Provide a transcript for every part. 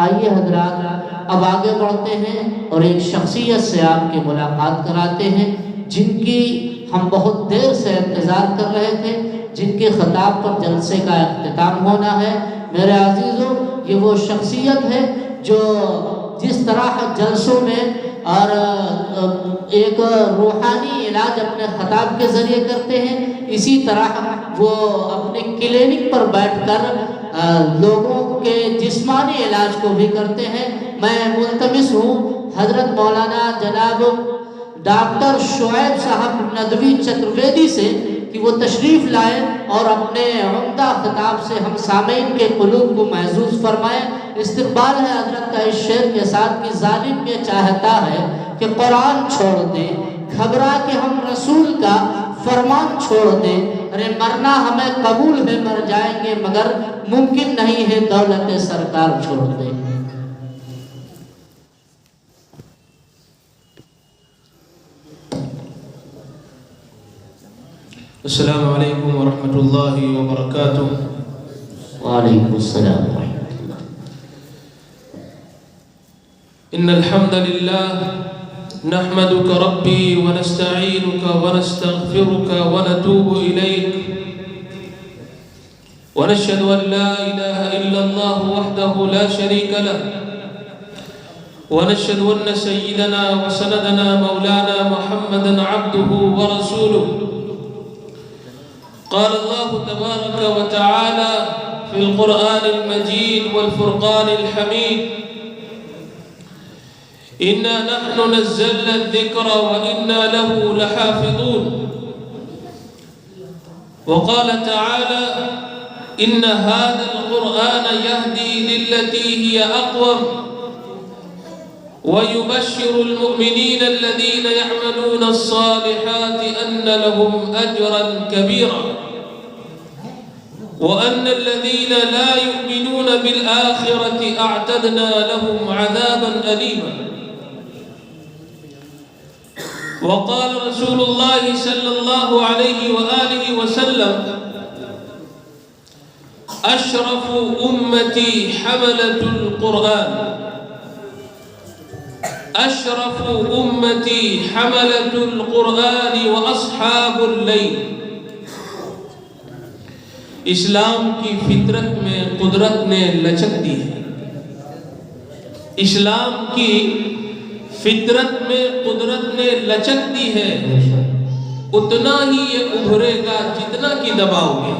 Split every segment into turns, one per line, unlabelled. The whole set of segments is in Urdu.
آئیے حضرات اب آگے بڑھتے ہیں اور ایک شخصیت سے آپ کی ملاقات کراتے ہیں جن کی ہم بہت دیر سے انتظار کر رہے تھے، جن کے خطاب پر جلسے کا اختتام ہونا ہے۔ میرے عزیزوں، یہ وہ شخصیت ہے جو جس طرح جلسوں میں اور ایک روحانی علاج اپنے خطاب کے ذریعے کرتے ہیں، اسی طرح وہ اپنے کلینک پر بیٹھ کر لوگوں کے جسمانی علاج کو بھی کرتے ہیں۔ میں ملتمس ہوں حضرت مولانا جناب ڈاکٹر شعیب صاحب ندوی چترویدی سے کہ وہ تشریف لائیں اور اپنے عمدہ خطاب سے ہم سامعین کے قلوب کو محظوظ فرمائیں۔ استقبال ہے حضرت کا اس شعر کے ساتھ کہ ظالم یہ چاہتا ہے کہ قرآن چھوڑ دیں، گھبرا کہ ہم رسول کا فرمان چھوڑ دیں۔ ارے مرنا ہمیں قبول ہے، مر جائیں گے مگر ممکن نہیں ہے دولت سرکار چھوڑ دیں۔
السلام علیکم ورحمۃ اللہ وبرکاتہ۔
وعلیکم السلام ورحمۃ اللہ۔
ان الحمد للہ نحمدک ربی ونستعینک ونستغفرک ونتوب الیک ونشهد ان لا اله الا الله وحده لا شريك له ونشهد ان سيدنا وسندنا مولانا محمدا عبده ورسوله۔ قال الله تبارك وتعالى في القرآن المجيد والفرقان الحميد: إنا نحن نزلنا الذكر وإنا له لحافظون۔ وقال تعالى: إن هذا القرآن يهدي للتي هي أقوم ويبشر المؤمنين الذين يعملون الصالحات أن لهم أجرا كبيرا وأن الذين لا يؤمنون بالآخرة أعتدنا لهم عذابا أليما۔ وقال رسول الله صلى الله عليه وآله وسلم: أشرف أمتي حملة القرآن، أشرف أمتي حملة القرآن وأصحاب الليل۔ اسلام کی فطرت میں قدرت نے لچک دی ہے، اسلام کی فطرت میں قدرت نے لچک دی ہے، اتنا ہی یہ ابھرے گا جتنا کی دباؤ گے۔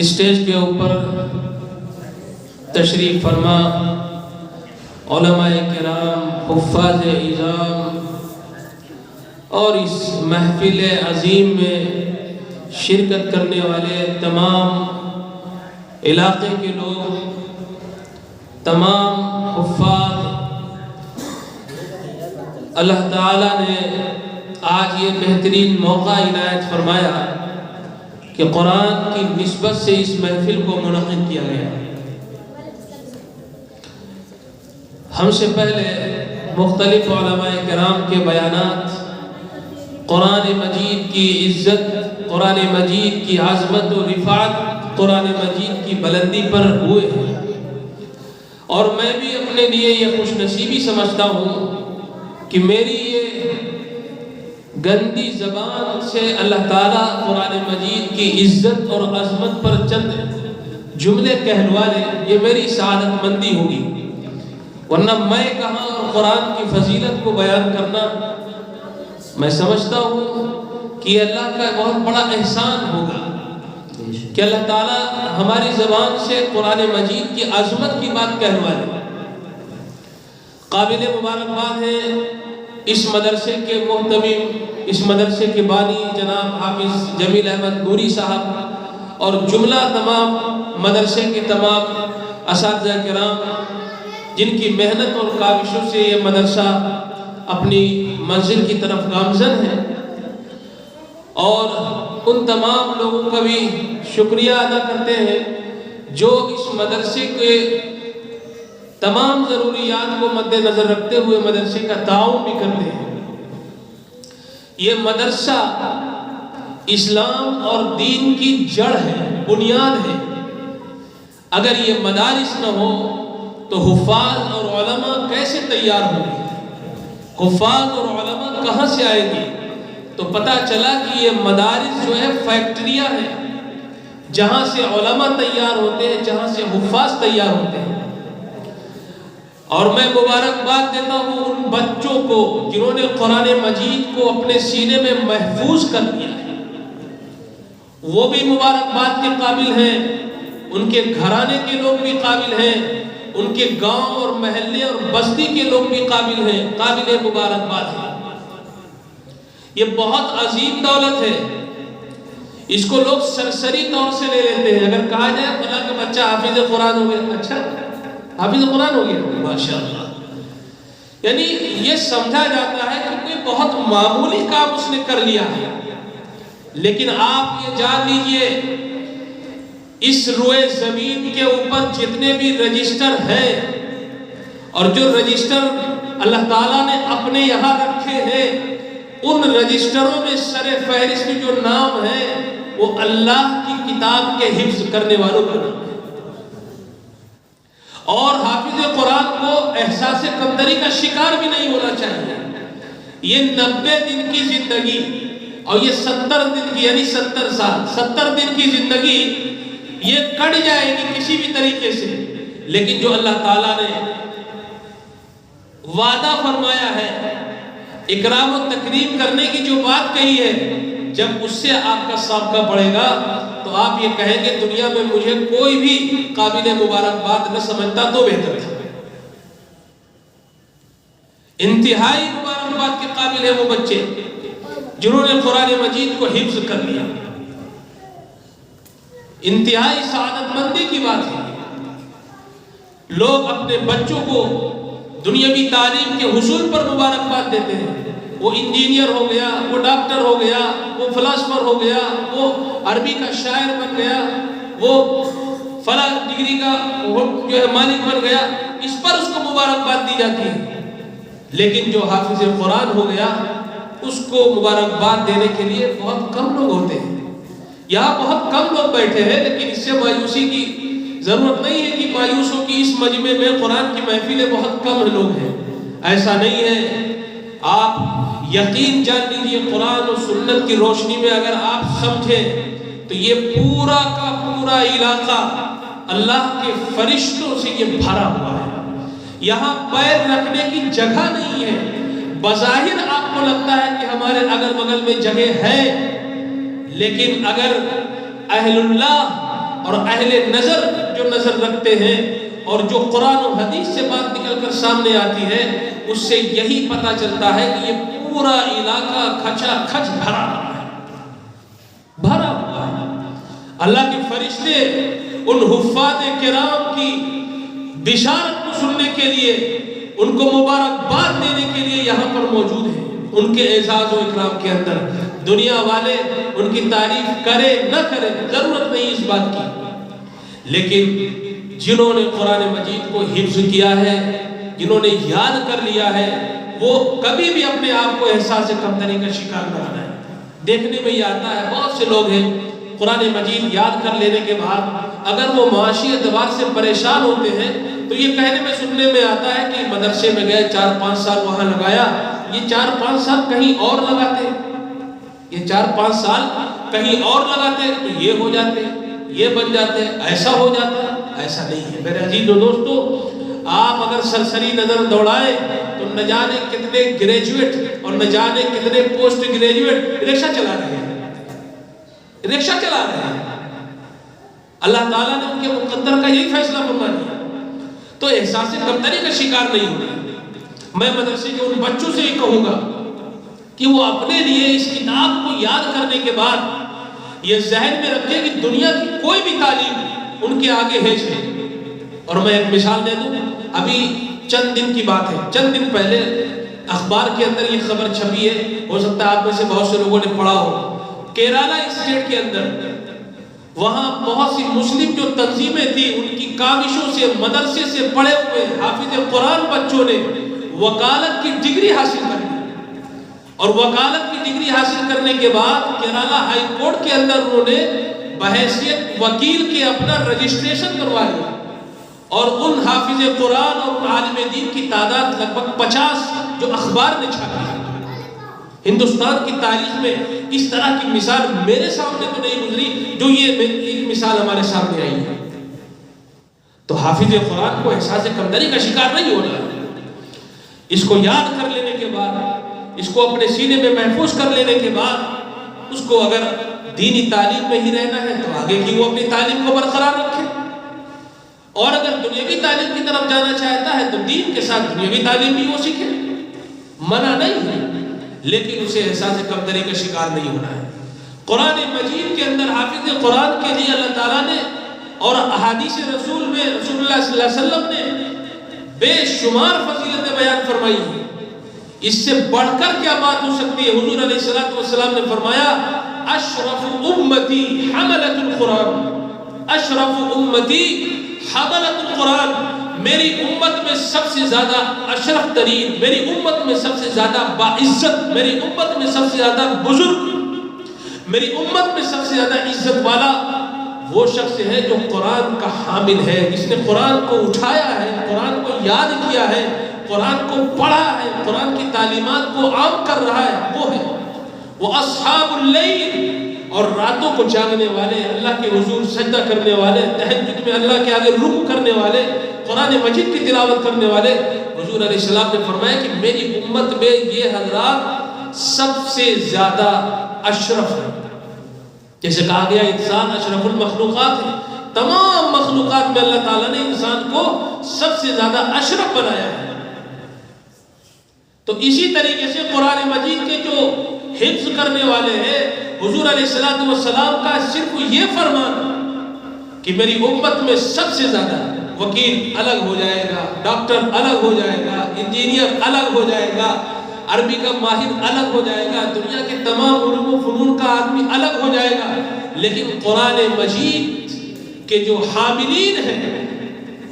اسٹیج کے اوپر تشریف فرما علماء کرام، حفاظ اعظام اور اس محفل عظیم میں شرکت کرنے والے تمام علاقے کے لوگ، تمام حفاظ، اللہ تعالیٰ نے آج یہ بہترین موقع عنایت فرمایا کہ قرآن کی نسبت سے اس محفل کو منعقد کیا گیا۔ ہم سے پہلے مختلف علماء کرام کے بیانات قرآن مجید کی عزت، قرآن مجید کی عظمت و رفعت، قرآن مجید کی بلندی پر ہوئے ہیں، اور میں بھی اپنے لیے یہ خوش نصیبی سمجھتا ہوں کہ میری یہ گندی زبان سے اللہ تعالیٰ قرآن مجید کی عزت اور عظمت پر چند جملے کہلوا لے، یہ میری سعادت مندی ہوگی، ورنہ میں کہاں اور قرآن کی فضیلت کو بیان کرنا، میں سمجھتا ہوں کہ اللہ کا بہت بڑا احسان ہوگا کہ اللہ تعالیٰ ہماری زبان سے قرآن مجید کی عظمت کی بات کہلوا لے۔ قابل مبارکباد ہے اس مدرسے کے محتمم، اس مدرسے کے بانی جناب حافظ جمیل احمد نوری صاحب اور جملہ تمام مدرسے کے تمام اساتذہ کرام جن کی محنت اور کاوشوں سے یہ مدرسہ اپنی منزل کی طرف گامزن ہے، اور ان تمام لوگوں کا بھی شکریہ ادا کرتے ہیں جو اس مدرسے کے تمام ضروریات کو مد نظر رکھتے ہوئے مدرسے کا تعاون بھی کرتے ہیں۔ یہ مدرسہ اسلام اور دین کی جڑ ہے، بنیاد ہے۔ اگر یہ مدارس نہ ہو تو حفاظ اور علماء کیسے تیار ہوں گے؟ حفاظ اور علماء کہاں سے آئیں گے؟ تو پتہ چلا کہ یہ مدارس جو ہے فیکٹریاں ہیں، جہاں سے علماء تیار ہوتے ہیں، جہاں سے حفاظ تیار ہوتے ہیں۔ اور میں مبارکباد دیتا ہوں ان بچوں کو جنہوں نے قرآن مجید کو اپنے سینے میں محفوظ کر لیا ہے، وہ بھی مبارکباد کے قابل ہیں، ان کے گھرانے کے لوگ بھی قابل ہیں، ان کے گاؤں اور محلے اور بستی کے لوگ بھی قابل ہیں، قابل مبارکباد ہیں۔ یہ بہت عظیم دولت ہے، اس کو لوگ سرسری طور سے لے لیتے ہیں۔ اگر کہا جائے فلاں کا بچہ حافظ قرآن ہو گیا، اچھا حافظ قرآن ہو گیا، ماشاءاللہ، یعنی یہ سمجھا جاتا ہے کہ کوئی بہت معمولی کام اس نے کر لیا ہے۔ لیکن آپ یہ جان لیجئے، اس روئے زمین کے اوپر جتنے بھی رجسٹر ہیں اور جو رجسٹر اللہ تعالیٰ نے اپنے یہاں رکھے ہیں، ان رجسٹروں میں سر فہرست جو نام ہے وہ اللہ کی کتاب کے حفظ کرنے والوں کا نام ہے۔ اور حافظ قرآن کو احساس کمتری کا شکار بھی نہیں ہونا چاہیے۔ یہ 90 دن کی زندگی اور یہ 70 دن کی یعنی 70 سال 70 دن کی زندگی یہ کٹ جائے گی کسی بھی طریقے سے، لیکن جو اللہ تعالیٰ نے وعدہ فرمایا ہے، اکرام و تکریم کرنے کی جو بات کہی ہے، جب اس سے آپ کا سابقہ پڑے گا تو آپ یہ کہیں گے دنیا میں مجھے کوئی بھی قابل مبارکباد نہ سمجھتا تو بہتر تھا۔ انتہائی مبارکباد کے قابل ہیں وہ بچے جنہوں نے قرآن مجید کو حفظ کر لیا، انتہائی سعادت مندی کی بات ہے۔ لوگ اپنے بچوں کو دنیاوی تعلیم کے حصول پر مبارکباد دیتے ہیں، وہ انجینئر ہو گیا، وہ ڈاکٹر ہو گیا، وہ فلاسفر ہو گیا، وہ عربی کا شاعر بن گیا، وہ فلاں ڈگری کا جو ہے مالک بن گیا، اس پر اس کو مبارکباد دی جاتی ہے۔ لیکن جو حافظ قرآن ہو گیا اس کو مبارکباد دینے کے لیے بہت کم لوگ ہوتے ہیں۔ یہاں بہت کم لوگ بیٹھے ہیں، لیکن اس سے مایوسی کی ضرورت نہیں ہے کہ مایوسوں کی اس مجمع میں قرآن کی محفلیں بہت کم لوگ ہیں، ایسا نہیں ہے۔ آپ یقین جان لیجئے قرآن و سنت کی روشنی میں اگر آپ سمجھیں تو یہ پورا کا پورا علاقہ اللہ کے فرشتوں سے یہ بھرا ہوا ہے۔ یہاں پیر رکھنے کی جگہ نہیں ہے۔ بظاہر آپ کو لگتا ہے کہ ہمارے اگل بغل میں جگہ ہے، لیکن اگر اہل اللہ اور اہل نظر جو نظر رکھتے ہیں اور جو قرآن و حدیث سے بات نکل کر سامنے آتی ہے، اس سے یہی پتہ چلتا ہے کہ یہ پورا علاقہ کھچا کھچ بھرا ہوا ہے، بھرا ہوا ہے۔ اللہ کے فرشتے ان حفاظ کرام کی بشارت کو سننے کے لیے، ان کو مبارکباد دینے کے لیے یہاں پر موجود ہیں۔ ان کے اعزاز و اکرام کے اندر دنیا والے ان کی تعریف کرے نہ کرے ضرورت نہیں اس بات کی، لیکن جنہوں نے قرآن مجید کو حفظ کیا ہے، جنہوں نے یاد کر لیا ہے، وہ کبھی بھی اپنے آپ کو احساس کمتری کا شکار نہ بنائیں۔ دیکھنے میں یہ آتا ہے بہت سے لوگ ہیں قرآن مجید یاد کر لینے کے بعد اگر وہ معاشی اعتبار سے پریشان ہوتے ہیں تو یہ کہنے میں سننے میں آتا ہے کہ مدرسے میں گئے 4-5 سال وہاں لگایا، یہ 4-5 سال کہیں اور لگاتے، یہ 4-5 سال کہیں اور لگاتے تو یہ ہو جاتے، یہ بن جاتے، ایسا ہو جاتا۔ ایسا نہیں ہے میرے عزیز و دوستو۔ آپ اگر سرسری نظر دوڑائیں تو نہ جانے کتنے گریجویٹ اور نہ جانے کتنے پوسٹ گریجویٹ رکشہ چلا رہے ہیں، رکشہ چلا رہے ہیں۔ اللہ تعالیٰ نے ان کے مقدر کا یہی فیصلہ فرما دیا، تو احساس کمتری کا شکار نہیں ہونا۔ میں مدرسے کے ان بچوں سے یہ کہوں گا کہ وہ اپنے لیے اس کتاب کو یاد کرنے کے بعد یہ ذہن میں رکھیں کہ دنیا کی کوئی بھی تعلیم ان کے آگے ہیچ ہے۔ اور میں ایک مثال دے دوں، ابھی چند دن کی بات ہے، چند دن پہلے اخبار کے اندر یہ خبر چھپی ہے، ہو سکتا ہے آپ میں سے بہت سے لوگوں نے پڑھا ہو، کیرالہ اسٹیٹ کے اندر وہاں بہت سی مسلم جو تنظیمیں تھیں ان کی کاوشوں سے مدرسے سے پڑھے ہوئے حافظ قرآن بچوں نے وکالت کی ڈگری حاصل کر لی، اور وکالت کی ڈگری حاصل کرنے کے بعد کیرالہ ہائی کورٹ کے اندر انہوں نے بحیثیت وکیل کے اپنا رجسٹریشن کروا لیا، اور ان حافظ قرآن اور عالم دین کی تعداد لگ بھگ 50 جو اخبار نے چھاپی ہے۔ ہندوستان کی تاریخ میں اس طرح کی مثال میرے سامنے تو نہیں گزری جو یہ مثال ہمارے سامنے آئی ہے۔ تو حافظ قرآن کو احساس کمتری کا شکار نہیں ہونا ہے۔ اس کو یاد کر لینے کے بعد، اس کو اپنے سینے میں محفوظ کر لینے کے بعد، اس کو اگر دینی تعلیم میں ہی رہنا ہے تو آگے کی وہ اپنی تعلیم کو برقرار رکھے، اور اگر دنیاوی تعلیم کی طرف جانا چاہتا ہے تو دین کے ساتھ دنیاوی تعلیم بھی وہ سیکھے، منع نہیں ہے، لیکن اسے احساس کمتری کا شکار نہیں ہونا ہے۔ قرآن مجید کے اندر حافظ قرآن کے لیے اللہ تعالیٰ نے اور احادیث رسول میں رسول اللہ صلی اللہ علیہ وسلم نے بے شمار فضیلتیں بیان فرمائی ہیں۔ اس سے بڑھ کر کیا بات ہو سکتی ہے؟ حضور علیہ السلام نے فرمایا اشرف امتی حملۃ القرآن، اشرف امتی حملۃ القرآن، میری امت میں سب سے زیادہ اشرف ترین، میری امت میں سب سے زیادہ باعزت، میری امت میں سب سے زیادہ بزرگ، میری امت میں سب سے زیادہ عزت والا وہ شخص ہے جو قرآن کا حامل ہے، جس نے قرآن کو اٹھایا ہے، قرآن کو یاد کیا ہے، قرآن کو پڑھا ہے، قرآن کی تعلیمات کو عام کر رہا ہے، وہ ہے وہ اصحاب اللیل، اور راتوں کو جاگنے والے، اللہ کے حضور سجدہ کرنے والے، تہجد میں اللہ کے آگے رکوع کرنے والے، قرآن مجید کی تلاوت کرنے والے۔ حضور علیہ السلام نے فرمایا کہ میری امت میں یہ حضرات سب سے زیادہ اشرف ہے۔ جیسے کہا گیا انسان اشرف المخلوقات ہے، تمام مخلوقات میں اللہ تعالیٰ نے انسان کو سب سے زیادہ اشرف بنایا ہے۔ تو اسی طریقے سے قرآن مجید کے جو حفظ کرنے والے ہیں، حضور علیہ السلام کا صرف یہ فرمان کہ میری امت میں سب سے زیادہ وکیل الگ ہو جائے گا، ڈاکٹر الگ ہو جائے گا، انجینئر الگ ہو جائے گا، عربی کا ماہر الگ ہو جائے گا، دنیا کے تمام علوم و فنون کا آدمی الگ ہو جائے گا، لیکن قرآن مجید کے جو حاملین ہیں،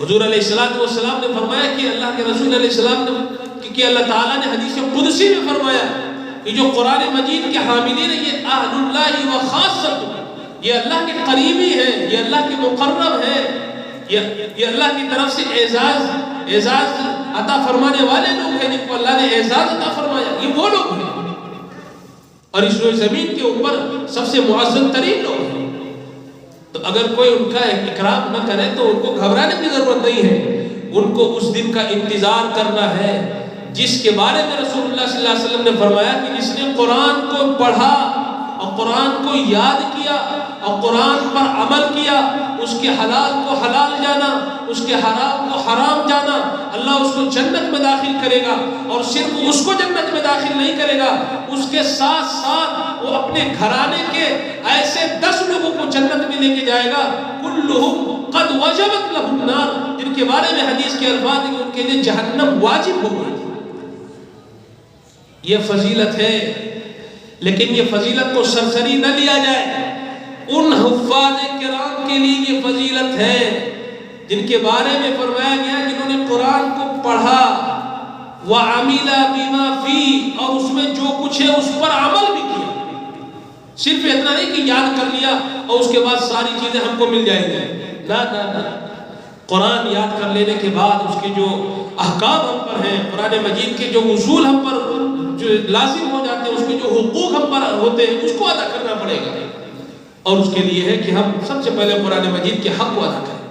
حضور علیہ السلام نے فرمایا کہ اللہ کے رسول علیہ السلام نے کہ اللہ تعالیٰ نے حدیث قدسی میں فرمایا کہ جو قرآن مجید کے حاملین ہیں یہ اہل اللہ و خاصۃ، یہ اللہ کے قریبی ہیں، یہ اللہ کے مقرب ہیں، یہ اللہ کی طرف سے اعزاز عطا فرمانے والے لوگ ہیں، جن کو اللہ نے اعزاز عطا فرمایا، یہ وہ لوگ ہیں، اور اس روئے زمین کے اوپر سب سے معزز ترین لوگ ہیں۔ تو اگر کوئی ان کا اکرام نہ کرے تو ان کو گھبرانے کی ضرورت نہیں ہے، ان کو اس دن کا انتظار کرنا ہے جس کے بارے میں رسول اللہ صلی اللہ علیہ وسلم نے فرمایا کہ جس نے قرآن کو پڑھا اور قرآن کو یاد کیا اور قرآن پر عمل کیا، اس کے حلال کو حلال جانا، اس کے حرام کو حرام جانا، اللہ اس کو جنت میں داخل کرے گا، اور صرف اس کو جنت میں داخل نہیں کرے گا، اس کے ساتھ ساتھ وہ اپنے گھرانے کے ایسے 10 لوگوں کو جنت میں لے کے جائے گا، کلہم قد وجبت لہم النار، جن کے بارے میں حدیث کے الفاظ ہیں کہ ان کے لیے جہنم واجب ہو گئی۔ یہ فضیلت ہے، لیکن یہ فضیلت کو سرسری نہ لیا جائے، ان حفاظ کرام کے لیے یہ فضیلت ہے جن کے بارے میں فرمایا گیا جنہوں نے قرآن کو پڑھا وَعَمِلَ بِمَا فِيهِ، اور اس میں جو کچھ ہے اس پر عمل بھی کیا۔ صرف اتنا نہیں کہ یاد کر لیا اور اس کے بعد ساری چیزیں ہم کو مل جائیں گے، نہ، قرآن یاد کر لینے کے بعد اس کے جو احکام ہم پر ہیں، قرآن مجید کے جو اصول ہم پر جو لازم ہو جاتے ہیں، اس کے جو حقوق ہم پر ہوتے ہیں، اس کو ادا کرنا پڑے گا، اور اس کے لیے ہے کہ ہم سب سے پہلے قرآن مجید کے حق کو ادا کریں۔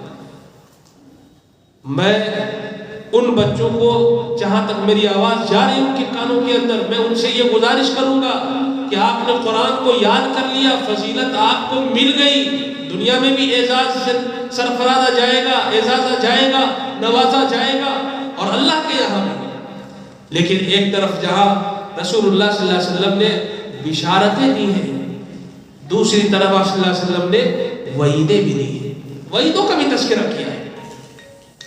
میں ان بچوں کو جہاں تک میری آواز جا رہی ہے ان کے کانوں کے اندر، میں ان سے یہ گزارش کروں گا کہ آپ نے قرآن کو یاد کر لیا، فضیلت آپ کو مل گئی، دنیا میں بھی اعزاز سرفرازا جائے گا، اعزازا جائے گا، نوازا جائے گا، اور اللہ کے یہاں بھی۔ لیکن ایک طرف جہاں رسول اللہ صلی اللہ علیہ وسلم نے بشارتیں دی ہیں، دوسری طرف آپ صلی اللہ علیہ وسلم نے وعیدیں بھی دی ہیں، وعیدوں کا بھی تذکرہ کیا ہے۔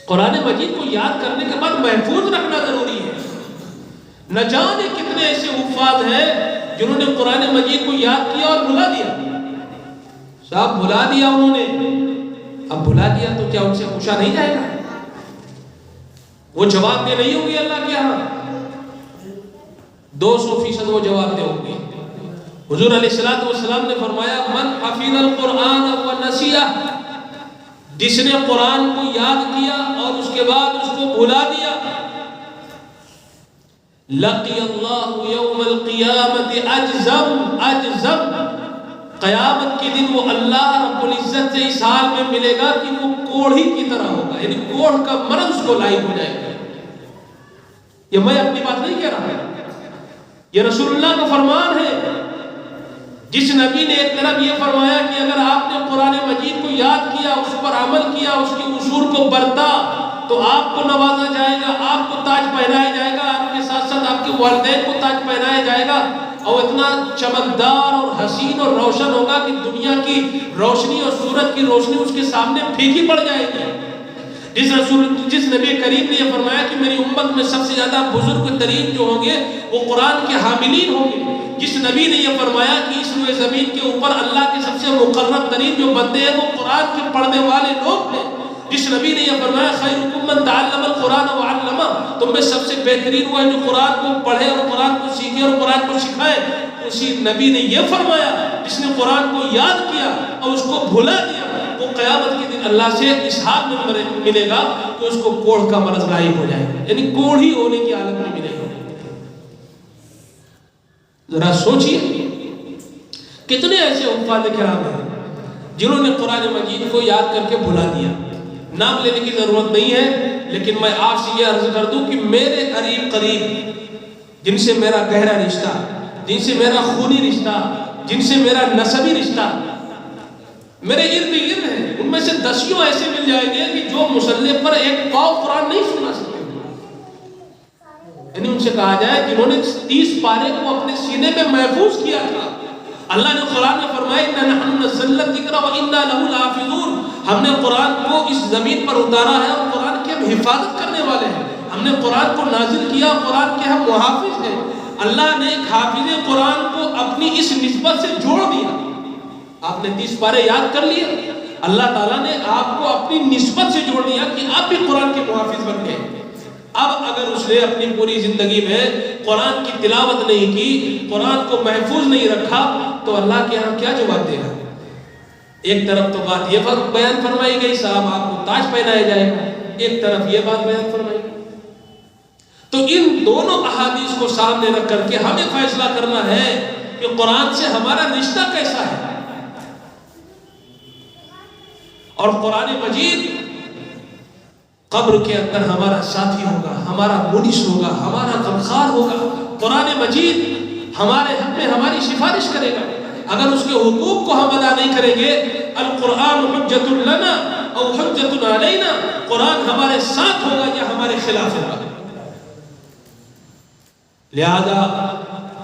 قرآن مجید کو یاد کرنے کے بعد محفوظ رکھنا ضروری ہے۔ نہ جانے کتنے ایسے حفاظ ہیں جنہوں نے قرآن مجید کو یاد کیا اور بھلا دیا۔ صاحب بھلا دیا انہوں نے، اب بھلا دیا تو کیا ان سے پوچھا نہیں جائے گا؟ وہ جواب دے نہیں ہوں گے اللہ کے ہاں، 200% وہ جواب دے ہوں گے۔ حضور علیہ السلام نے فرمایا من حفظ القرآن و نسیہ، جس نے قرآن کو یاد کیا اور اس کے بعد اس کو بھلا دیا، لقی اللہ یوم القیامت اجزم، قیامت کے دن وہ اللہ رب العزت سے اس حال میں ملے گا کہ وہ کوڑھی کی طرح ہوگا، یعنی کوڑھ کا مرض اس کو لاحق ہو جائے گا۔ یہ میں اپنی بات نہیں کہہ رہا، یہ رسول اللہ کا فرمان ہے۔ جس نبی نے ایک طرف یہ فرمایا کہ اگر آپ نے قرآن مجید کو یاد کیا، اس پر عمل کیا، اس کے اصول کو برتا تو آپ کو نوازا جائے گا، آپ کو تاج پہنایا جائے گا، آپ کے ساتھ ساتھ آپ کے والدین کو تاج پہنایا جائے گا، اور اتنا چمکدار اور حسین اور روشن ہوگا کہ دنیا کی روشنی اور سورج کی روشنی اس کے سامنے پھیکی پڑ جائے گی۔ جس نبی کریم نے یہ فرمایا کہ میری امت میں سب سے زیادہ بزرگ ترین جو ہوں گے وہ قرآن کے حاملین ہوں گے، جس نبی نے یہ فرمایا کہ اس روئے زمین کے اوپر اللہ کے سب سے مقرب ترین جو بندے ہیں وہ قرآن کے پڑھنے والے لوگ ہیں، جس نبی نے یہ فرمایا خیرکم من تعلم القرآن وعلمہ، تم میں سب سے بہترین وہ ہے جو قرآن کو پڑھے اور قرآن کو سیکھے اور قرآن کو سکھائے، اسی نبی نے یہ فرمایا جس نے قرآن کو یاد کیا اور اس کو بھلا دیا وہ قیامت کے دن اللہ سے اس حال میں ملے گا کہ اس کو کوڑھ کا مرض لاحق ہو جائے گا، یعنی کوڑھی ہونے کی حالت میں ملے گا۔ ذرا سوچئے کتنے ایسے حفاظ کرام ہیں جنہوں نے قرآن مجید کو یاد کر کے بھلا دیا۔ نام لینے کی ضرورت نہیں ہے، لیکن میں آپ سے یہ عرض کر دوں کہ میرے قریب جن سے میرا گہرا رشتہ، جن سے میرا خونی رشتہ، جن سے میرا نسبی رشتہ میرے ارد گرد ہیں، ان میں سے 10 ایسے مل جائیں گے کہ جو مصلے پر ایک پاؤ قرآن نہیں سنا سکتے، یعنی ان سے کہا جائے جنہوں نے 30 پارے کو اپنے سینے میں محفوظ کیا تھا۔ اللہ نے قرآن میں فرمایا اِنَّا نَحْنُ نَزَّلْنَا الذِّكْرَ وَإِنَّا لَهُ لَحَافِظُونَ، ہم نے قرآن کو اس زمین پر اتارا ہے اور قرآن کی ہم حفاظت کرنے والے ہیں، ہم نے قرآن کو نازل کیا، قرآن کے ہم محافظ ہیں۔ اللہ نے حافظ قرآن کو اپنی اس نسبت سے جوڑ دیا۔ آپ نے 30 پارے یاد کر لیے، اللہ تعالیٰ نے آپ کو اپنی نسبت سے جوڑ دیا کہ آپ بھی قرآن کے محافظ بن گئے۔ اب اگر اس نے اپنی پوری زندگی میں قرآن کی تلاوت نہیں کی، قرآن کو محفوظ نہیں رکھا، تو اللہ کے ہاں کیا جواب دے گا؟ ایک طرف تو بات یہ بیان فرمائی گئی صاحب آپ کو تاج پہنایا جائے گا، ایک طرف یہ بات بیان فرمائی گئی۔ تو ان دونوں احادیث کو سامنے رکھ کر کے ہمیں فیصلہ کرنا ہے کہ قرآن سے ہمارا رشتہ کیسا ہے، اور قرآن مجید قبر کے اندر ہمارا ساتھی ہوگا، ہمارا منس ہوگا، ہمارا غمخوار ہوگا۔ قرآن مجید ہمارے حق میں ہماری سفارش کرے گا اگر اس کے حقوق کو ہم ادا نہیں کریں گے۔ القرآن حجت لنا او حجت علینا، قرآن ہمارے ساتھ ہوگا یا ہمارے خلاف ہوگا۔ لہذا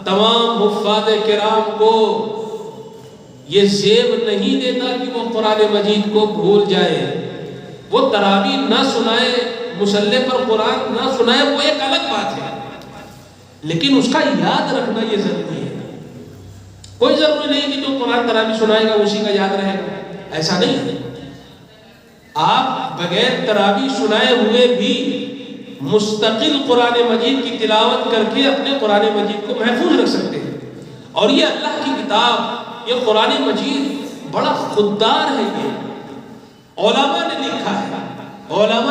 تمام حفاظ کرام کو یہ زیب نہیں دیتا کہ وہ قرآن مجید کو بھول جائے، وہ تراویح نہ سنائے، مصلی پر قرآن نہ سنائے، وہ ایک الگ بات ہے، لیکن اس کا یاد رکھنا یہ ضروری ہے۔ کوئی ضروری نہیں کہ جو قرآن تراویح سنائے گا اسی کا یاد رہے گا، ایسا نہیں ہے۔ آپ بغیر تراویح سنائے ہوئے بھی مستقل قرآن مجید کی تلاوت کر کے اپنے قرآن مجید کو محفوظ رکھ سکتے ہیں۔ اور یہ اللہ کی کتاب، یہ قرآن مجید بڑا خوددار ہے۔ یہ علماء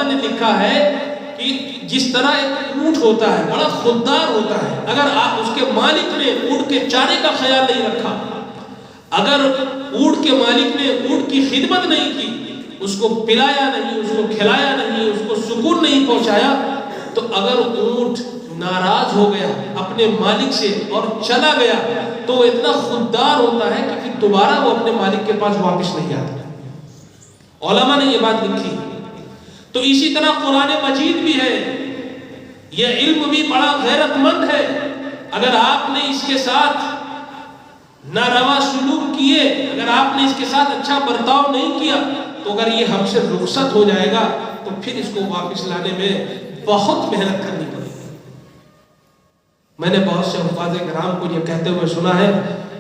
نے لکھا ہے کہ جس طرح ایک اونٹ ہوتا ہے بڑا خوددار ہوتا ہے، اگر آپ اس کے مالک نے اونٹ کے چارے کا خیال نہیں رکھا، اگر اونٹ کے مالک نے اونٹ کی خدمت نہیں کی، اس کو پلایا نہیں، اس کو کھلایا نہیں، اس کو سکون نہیں پہنچایا، تو اگر اونٹ ناراض ہو گیا اپنے مالک سے اور چلا گیا تو وہ اتنا خوددار ہوتا ہے کہ پھر دوبارہ وہ اپنے مالک کے پاس واپس نہیں آتا۔ علماء نے یہ بات لکھی۔ تو اسی طرح قرآن مجید بھی ہے، یہ علم بھی بڑا غیرت مند ہے۔ اگر آپ نے اس کے ساتھ ناروا سلوک کیے، اگر آپ نے اس کے ساتھ اچھا برتاؤ نہیں کیا، تو اگر یہ ہم سے رخصت ہو جائے گا تو پھر اس کو واپس لانے میں بہت محنت کرنی پڑے گی۔ میں نے بہت سے حفاظ کرام کو یہ کہتے ہوئے سنا ہے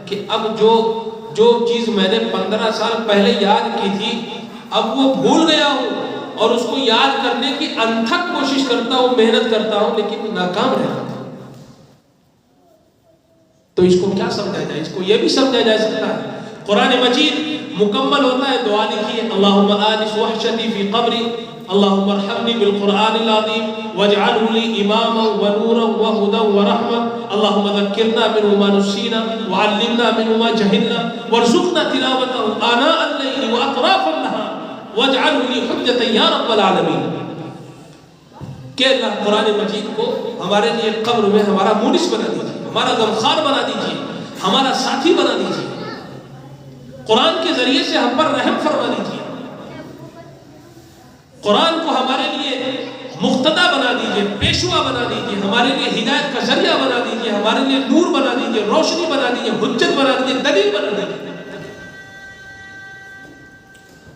کہ اب جو چیز میں نے 15 سال پہلے یاد کی تھی اب وہ بھول گیا ہوں، اور اس کو یاد کرنے کی انتھک کوشش کرتا ہوں، محنت کرتا ہوں، لیکن ناکام رہتا ہوں۔ تو اس کو کیا سمجھا جائے؟ اس کو یہ بھی سمجھا جا سکتا ہے قرآن مجید مکمل ہوتا ہے دعا لکھیے اللہم آنس وحشتی فی قبری اللہم ارحمنی بالقرآن العظیم واجعلہ لی اماما ونورا وہدا ورحمہ اللہم ذکرنا منہ ما نسینا وعلمنا منہ ما جہلنا وارزقنا تلاوتہ آناء اللیل واطراف النہار واجعلہ لی حجتا یا رب العالمین. کہ اللہ قرآن مجید کو ہمارے لیے قبر میں ہمارا مونس بنا دیجیے، ہمارا غمخوار بنا دیجیے، ہمارا ساتھی بنا دیجیے، قرآن کے ذریعے سے ہم پر رحم فرما دیجیے، قرآن کو ہمارے لیے مقتدا بنا دیجیے، پیشوا بنا دیجیے، ہمارے لیے ہدایت کا ذریعہ بنا دیجیے، ہمارے لیے نور بنا دیجیے، روشنی بنا دیجیے، حجت بنا دیجیے، دلیل بنا دیجیے.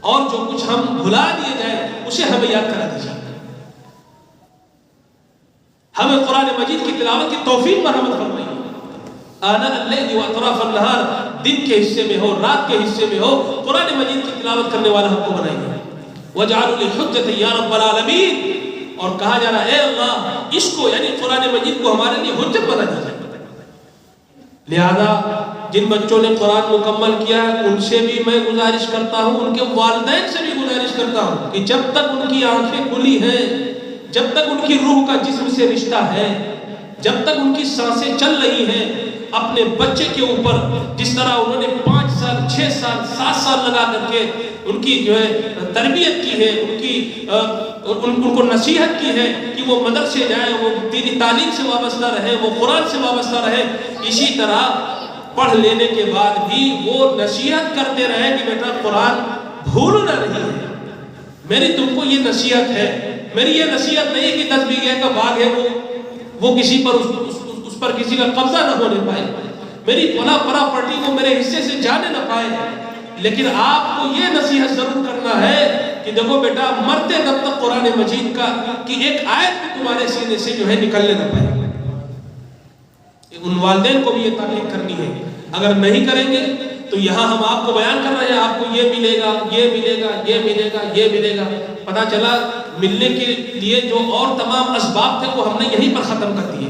اور جو کچھ ہم بھلا دیے جائیں اسے ہمیں یاد کرا دیجیے. ہمیں قرآن مجید کی تلاوت کی توفیق مرحمت فرمائیے. آناء اللیل و اطراف النہار، دن کے حصے میں ہو، رات کے حصے میں ہو، قرآن مجید کی تلاوت کرنے والا ہم کو بنائیے. وَجَعَلُوا لِلْحُجَّةِ يَا رَبَّ الْعَالَمِينَ. اور کہا جا رہا ہے اے اللہ اس کو یعنی قرآن مجید کو ہمارے لیے حجت بنا دیجیے. لہذا جن بچوں نے قرآن مکمل کیا ہے ان سے بھی میں گزارش کرتا ہوں، ان کے والدین سے بھی گزارش کرتا ہوں کہ جب تک ان کی آنکھیں کھلی ہیں، جب تک ان کی روح کا جسم سے رشتہ ہے، جب تک ان کی سانسیں چل رہی ہیں، اپنے بچے کے اوپر جس طرح انہوں نے 5 سال 6 سال 7 سال لگا کر کے ان کی جو ہے تربیت کی ہے، ان کو نصیحت کی ہے کہ وہ مدرسے جائیں، وہ دینی تعلیم سے وابستہ رہے، وہ قرآن سے وابستہ رہے، اسی طرح پڑھ لینے کے بعد بھی وہ نصیحت کرتے رہے کہ بیٹا قرآن بھولنا نہیں ہے. میری تم کو یہ نصیحت ہے، میری یہ نصیحت نہیں ہے کہ 10 بیگھے کا باغ ہے وہ کسی پر اس پر کسی کا قبضہ نہ ہونے پائے، میری پلا پراپرٹی کو میرے حصے سے جانے نہ پائے. لیکن آپ کو یہ نصیحت ضرور کرنا ہے کہ دیکھو بیٹا مرتے دم تک قرآن مجید کا کہ ایک آیت بھی تمہارے سینے سے جو ہے نکلنے نہ پائے. ان والدین کو بھی یہ تاکید کرنی ہے. اگر نہیں کریں گے تو یہاں ہم آپ کو بیان کر رہے ہیں آپ کو یہ ملے گا، یہ ملے گا، یہ ملے گا، یہ ملے گا. پتہ چلا ملنے کے لیے جو اور تمام اسباب تھے وہ ہم نے یہیں پر ختم کر دیے.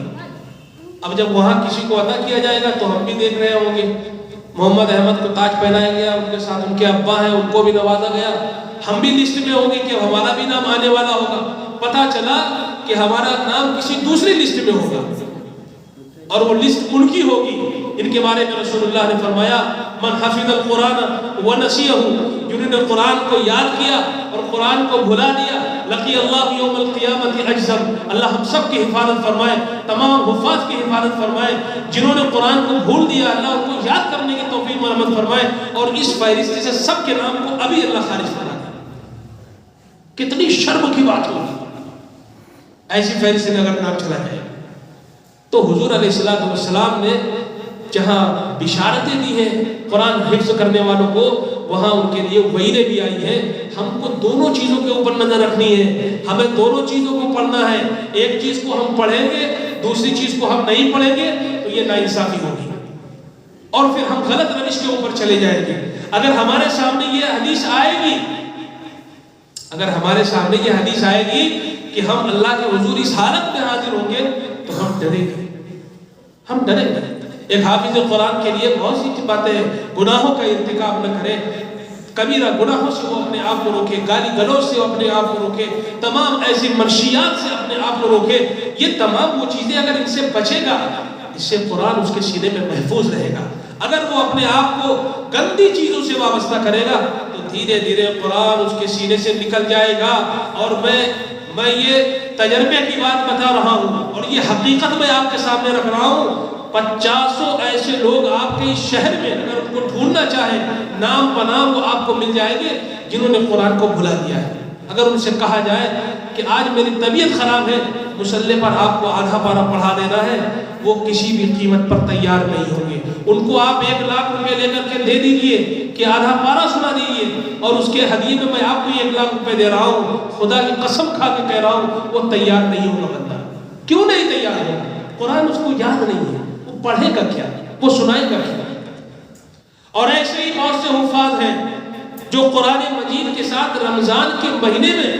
اب جب وہاں کسی کو عطا کیا جائے گا تو ہم بھی دیکھ رہے ہوں گے. محمد احمد کو تاج پہنایا گیا، ان کے ساتھ ان کے ابا ہیں، ان کو بھی نوازا گیا. ہم بھی لسٹ میں ہوں گے کہ ہمارا بھی نام آنے والا ہوگا. پتہ چلا کہ ہمارا نام کسی دوسری لسٹ میں ہوگا اور وہ لسٹ ان کی ہوگی. ان کے بارے میں رسول اللہ نے فرمایا من حفظ القرآن ونسیہ، جنہوں نے قرآن کو یاد کیا اور قرآن کو بھلا دیا، لقی اللہ یوم القیامت اجزم. اللہ ہم سب کی حفاظت فرمائے، تمام حفاظ کی حفاظت فرمائے. جنہوں نے قرآن کو بھول دیا اللہ ان کو یاد کرنے کی توفیق مرحمت فرمائے اور اس فہرست سے سب کے نام کو ابھی اللہ خارج فرما دے. کتنی شرم کی بات ہوگی ایسی فہرست میں اگر نام چلا جائے. تو حضور علیہ السلام نے جہاں بشارتیں دی ہیں قرآن حفظ کرنے والوں کو، وہاں ان کے لیے وعیدیں بھی آئی ہیں. ہم کو دونوں چیزوں کے اوپر نظر رکھنی ہے، ہمیں دونوں چیزوں کو پڑھنا ہے. ایک چیز کو ہم پڑھیں گے، دوسری چیز کو ہم نہیں پڑھیں گے تو یہ ناانصافی ہوگی اور پھر ہم غلط روش کے اوپر چلے جائیں گے. اگر ہمارے سامنے یہ حدیث آئے گی، اگر ہمارے سامنے یہ حدیث آئے گی کہ ہم اللہ کے حضور اس حالت میں حاضر ہوں گے تو ہم ڈریں گے، ہم ڈریں گے. ایک حافظ قرآن کے لیے بہت سی باتیں ہیں. گناہوں کا ارتکاب نہ کرے، کبیرہ گناہوں سے وہ اپنے آپ کو روکے، گالی گلوچ سے وہ اپنے آپ کو روکے، تمام ایسی منشیات سے اپنے آپ کو روکے. یہ تمام وہ چیزیں اگر ان سے بچے گا، اس سے قرآن اس کے سینے میں محفوظ رہے گا. اگر وہ اپنے آپ کو گندی چیزوں سے وابستہ کرے گا تو دھیرے دھیرے قرآن اس کے سینے سے نکل جائے گا. اور میں یہ تجربے کی بات بتا رہا ہوں اور یہ حقیقت میں آپ کے سامنے رکھ رہا ہوں. 50 ایسے لوگ آپ کے اس شہر میں اگر ان کو ڈھونڈنا چاہیں نام بنام وہ آپ کو مل جائیں گے جنہوں نے قرآن کو بھلا دیا ہے. اگر ان سے کہا جائے کہ آج میری طبیعت خراب ہے، مصلی پر آپ کو آدھا پارہ پڑھا دینا ہے، وہ کسی بھی قیمت پر تیار نہیں ہوں گے. ان کو آپ 1 لاکھ روپے لے کر کے دے دیجئے کہ آدھا پارہ سنا دیجئے اور اس کے ہدیے میں آپ کو 1 لاکھ روپے دے رہا ہوں، خدا کی قسم کھا کے کہہ رہا ہوں وہ تیار نہیں ہوگا. بندہ کیوں نہیں تیار ہوگا؟ قرآن اس کو یاد نہیں ہے، وہ پڑھے گا کیا، وہ سنائے گا کیا. اور ایسے ہی بہت سے حفاظ ہیں جو قرآن مجید کے ساتھ رمضان کے مہینے میں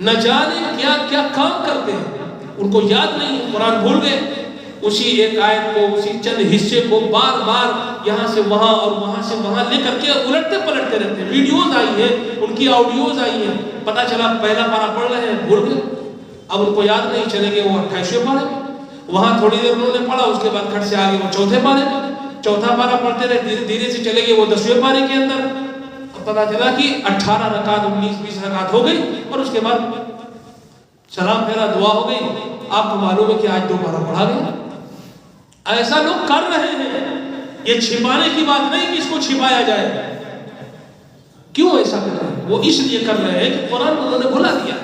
نہ جانے کیا کیا کام کرتے ہیں. ان کو یاد نہیں، قرآن بھول گئے. اسی ایک آیت کو، اسی چند حصے کو بار بار یہاں سے وہاں اور وہاں سے وہاں لے کر کے الٹتے پلٹتے رہتے ہیں. ویڈیوز آئی ہیں، ان کی آڈیوز آئی ہیں، پتہ چلا پہلا پارہ پڑھ رہے ہیں بھول گئے، اب ان کو یاد نہیں، چلے گئے وہ 28ویں پارے میں. وہاں تھوڑی دیر انہوں نے پڑھا، اس کے بعد کھٹ سے آگے وہ 4تھے پارے میں، 4تھا پارہ پڑھتے رہے، دھیرے دھیرے سے چلے گئے وہ 10ویں پارے کے اندر. پتہ چلا کہ 18 رکعت 19-20 رکعت ہو گئی، اور اس کے بعد سلام پھیرا، دعا ہو گئی. آپ کو معلوم ہے کہ آج 2 پارہ پڑھا گیا. ایسا لوگ کر رہے ہیں. یہ چھپانے کی بات نہیں کہ اس کو چھپایا جائے. کیوں ایسا کر رہے ہیں؟ وہ اس لیے کر رہے ہیں کہ قرآن انہوں نے بھلا دیا.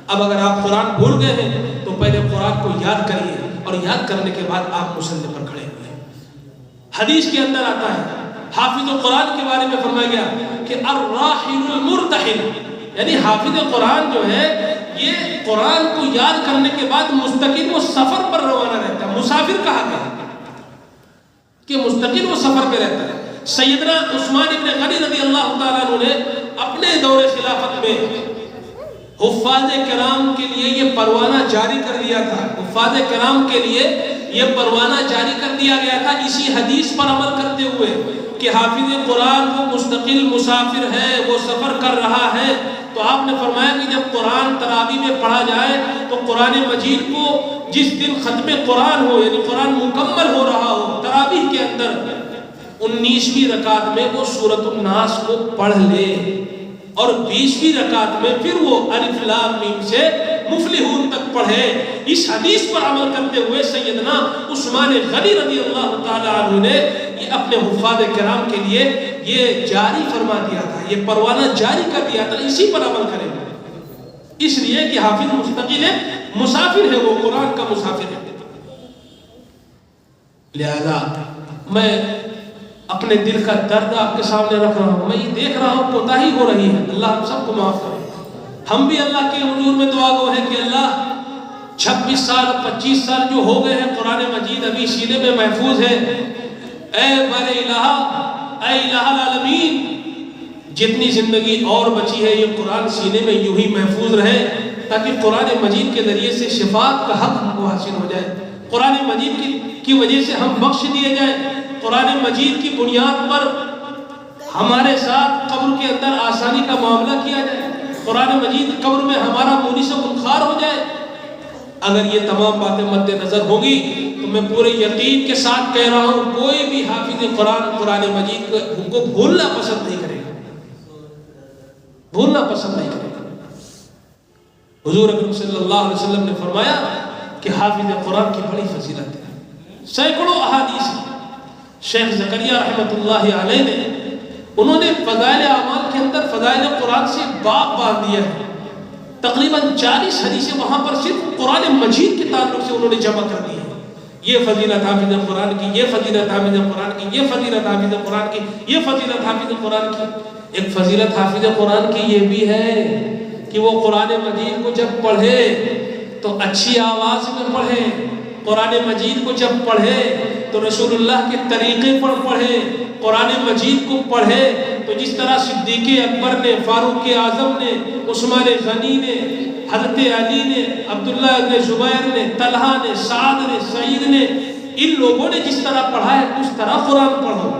اب اگر آپ قرآن بھول گئے ہیں تو پہلے قرآن کو یاد کریے، اور یاد کرنے کے بعد آپ مصلی پر کھڑے ہوئے. حدیث کے اندر آتا ہے، حافظ قرآن کے بارے میں فرمایا گیا کہ الراحل المرتحل، یعنی حافظ قرآن جو ہے یہ قرآن کو یاد کرنے کے بعد مستقل وہ سفر پر روانہ رہتا ہے. مسافر کہا گیا کہ مستقل وہ سفر پہ رہتا ہے. سیدنا عثمان ابن غنی رضی اللہ تعالیٰ عنہ نے اپنے دور خلافت میں حفاظ کرام کے لیے یہ پروانہ جاری کر دیا تھا. حفاظ کرام کے لیے یہ پروانہ جاری کر دیا گیا تھا اسی حدیث پر عمل کرتے ہوئے کہ حافظ قرآن وہ مستقل مسافر ہے، وہ سفر کر رہا ہے. تو آپ نے فرمایا کہ جب قرآن تراویح میں پڑھا جائے تو قرآن مجید کو جس دن ختم قرآن ہو، یعنی قرآن مکمل ہو رہا ہو، تراویح کے اندر 19ویں رکعت میں وہ سورۃ الناس کو پڑھ لے، اور 20ویں رکعت میں پھر وہ الف لام میم سے مفلحون تک پڑھے. اس حدیث پر عمل کرتے ہوئے سیدنا عثمان غنی رضی اللہ تعالی عنہ نے یہ اپنے حفاظ کرام کے لیے یہ جاری فرما دیا تھا، یہ پروانہ جاری کر دیا تھا، اسی پر عمل کریں. اس لیے کہ حافظ مستقل ہے، مسافر ہے، وہ قرآن کا مسافر ہے. لہذا میں اپنے دل کا درد آپ کے سامنے رکھ رہا ہوں. میں یہ دیکھ رہا ہوں کوتاہی ہو رہی ہے. اللہ ہم سب کو معاف کرے. ہم بھی اللہ کے حضور میں دعا گو ہے کہ اللہ 26 سال 25 سال جو ہو گئے ہیں قرآن مجید ابھی سینے میں محفوظ ہے. اے بر الہ، اے الہ العالمین، جتنی زندگی اور بچی ہے یہ قرآن سینے میں یوں ہی محفوظ رہے تاکہ قرآن مجید کے ذریعے سے شفاعت کا حق ہم کو حاصل ہو جائے. قرآن مجید کی وجہ سے ہم بخش دیے جائیں. قرآن مجید کی بنیاد پر ہمارے ساتھ قبر کے اندر آسانی کا معاملہ کیا جائے. قرآن مجید قبر میں ہمارا مونس و منخار ہو جائے. اگر یہ تمام باتیں مد نظر ہوگی تو میں پورے یقین کے ساتھ کہہ رہا ہوں کوئی بھی حافظ قرآن مجید کو بھولنا پسند نہیں کرے گا، بھولنا پسند نہیں کرے گا. حضور اکرم صلی اللہ علیہ وسلم نے فرمایا کہ حافظ قرآن کی بڑی فضیلت ہے. سینکڑوں احادیث شیخ زکریا رحمۃ اللہ علیہ نے انہوں نے فضائل اعمال کے اندر فضائل قرآن سے باب باندھ دیا ہے. تقریباً 40 حدیثیں وہاں پر صرف قرآن مجید کے تعلق سے انہوں نے جمع کر دی ہے. یہ فضیلت حافظ قرآن کی، یہ فضیلت حافظ قرآن کی، یہ فضیلت حافظ قرآن کی، یہ فضیلت حافظ قرآن کی. ایک فضیلت حافظ قرآن کی یہ بھی ہے کہ وہ قرآن مجید کو جب پڑھے تو اچھی آواز میں پڑھے. قرآن مجید کو جب پڑھے تو رسول اللہ کے طریقے پر پڑھے. قرآن مجید کو پڑھے تو جس طرح صدیق اکبر نے، فاروق اعظم نے، عثمان غنی نے، حضرت علی نے، عبداللہ ابن زبیر نے، طلحہ نے، سعد نے، سعید نے، ان لوگوں نے جس طرح پڑھا ہے اس طرح قرآن پڑھو.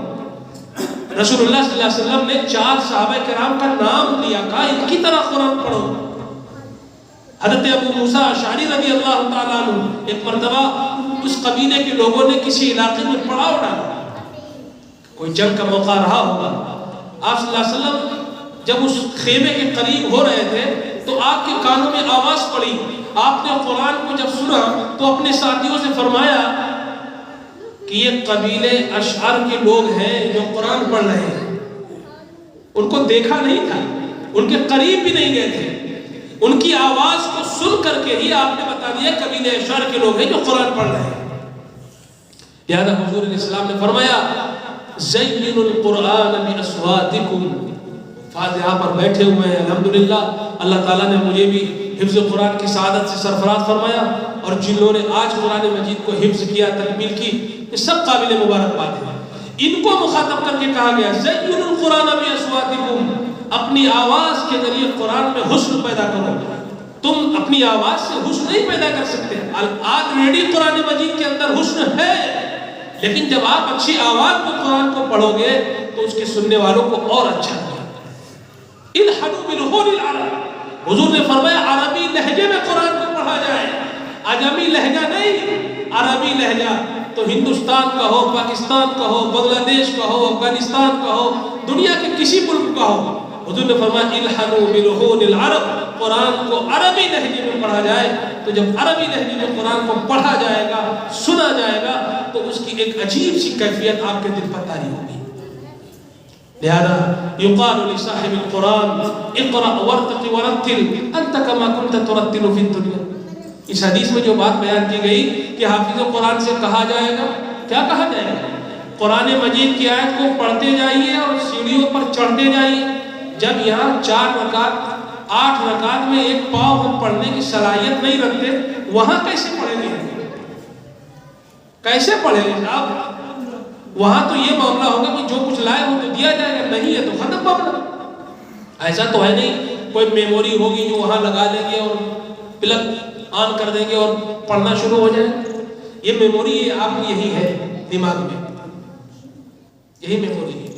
رسول اللہ صلی اللہ علیہ وسلم نے 4 صحابہ کرام کا نام لیا، کہا ان کی طرح قرآن پڑھو. حضرت ابو موسیٰ اشعری رضی اللہ تعالیٰ عنہ ایک مرتبہ اس قبیلے کے لوگوں نے کسی علاقے میں پڑاؤ ڈالا، کوئی جنگ کا موقع رہا ہوگا. آپ صلی اللہ علیہ وسلم جب اس خیمے کے قریب ہو رہے تھے تو آپ کے کانوں میں آواز پڑی. آپ نے قرآن کو جب سنا تو اپنے ساتھیوں سے فرمایا کہ یہ قبیلے اشعر کے لوگ ہیں جو قرآن پڑھ رہے ہیں. ان کو دیکھا نہیں تھا، ان کے قریب بھی نہیں گئے تھے، ان کی آواز کو سن کر کے ہی آپ نے بتا دیا قبیلے اشعر کے لوگ ہیں جو قرآن پڑھ رہے ہیں. لہذا حضور اسلام نے فرمایا زینوا القرآن باصواتکم. فاض یہاں پر بیٹھے ہوئے ہیں الحمدللہ. اللہ تعالیٰ نے مجھے بھی حفظ قرآن کی سعادت سے سرفراز فرمایا، اور جن لوگوں نے آج قرآن مجید کو حفظ کیا، تکمیل کی، یہ سب قابل مبارکباد ہیں. ان کو مخاطب کر کے کہا گیا زینوا القرآن باصواتکم، اپنی آواز کے ذریعے قرآن میں حسن پیدا کرو. تم اپنی آواز سے حسن نہیں پیدا کر سکتے. آلریڈی قرآن مجید کے اندر حسن ہے، لیکن جب آپ اچھی آواز میں قرآن کو پڑھو گے تو اس کے سننے والوں کو اور اچھا لگے. الحنوا بالهون العرب، حضور نے فرمایا عربی لہجے میں قرآن کو پڑھا جائے، عجمی لہجہ نہیں، عربی لہجہ. تو ہندوستان کا ہو، پاکستان کا ہو، بنگلہ دیش کا ہو، افغانستان کا ہو، دنیا کے کسی ملک کا ہو، حضور نے فرمایا الحنوا بالهون العرب، قرآن کو عربی لہجے میں پڑھا جائے. تو جب عربی لہجے میں قرآن کو پڑھا جائے گا، سنا جائے گا، تو اس کی ایک عجیب سی کیفیت آپ کے دل پر طاری ہوگی. لہذا یقال لصاحب القرآن اقرأ وارتق ورتل انت كما كنت ترتل في الدنيا. اس حدیث میں جو بات بیان کی گئی کہ حافظ قرآن سے کہا جائے گا، کیا کہا جائے گا؟ قرآن مجید کی آیت کو پڑھتے جائیے اور سیڑھیوں پر چڑھتے جائیے. جب یہاں 4 رکعت 8 رکعت میں ایک پاؤں ہم پڑھنے کی صلاحیت نہیں رکھتے، وہاں کیسے پڑھیں گے؟ کیسے پڑھیں گے صاحب؟ وہاں تو یہ معاملہ ہوگا کہ جو کچھ لائے ہو تو دیا جائے گا، نہیں ہے تو ختم معاملہ. ایسا تو ہے نہیں کوئی میموری ہوگی جو وہاں لگا دیں گے اور پلگ آن کر دیں گے اور پڑھنا شروع ہو جائے. یہ میموری آپ کی یہی ہے دماغ میں، یہی میموری ہے.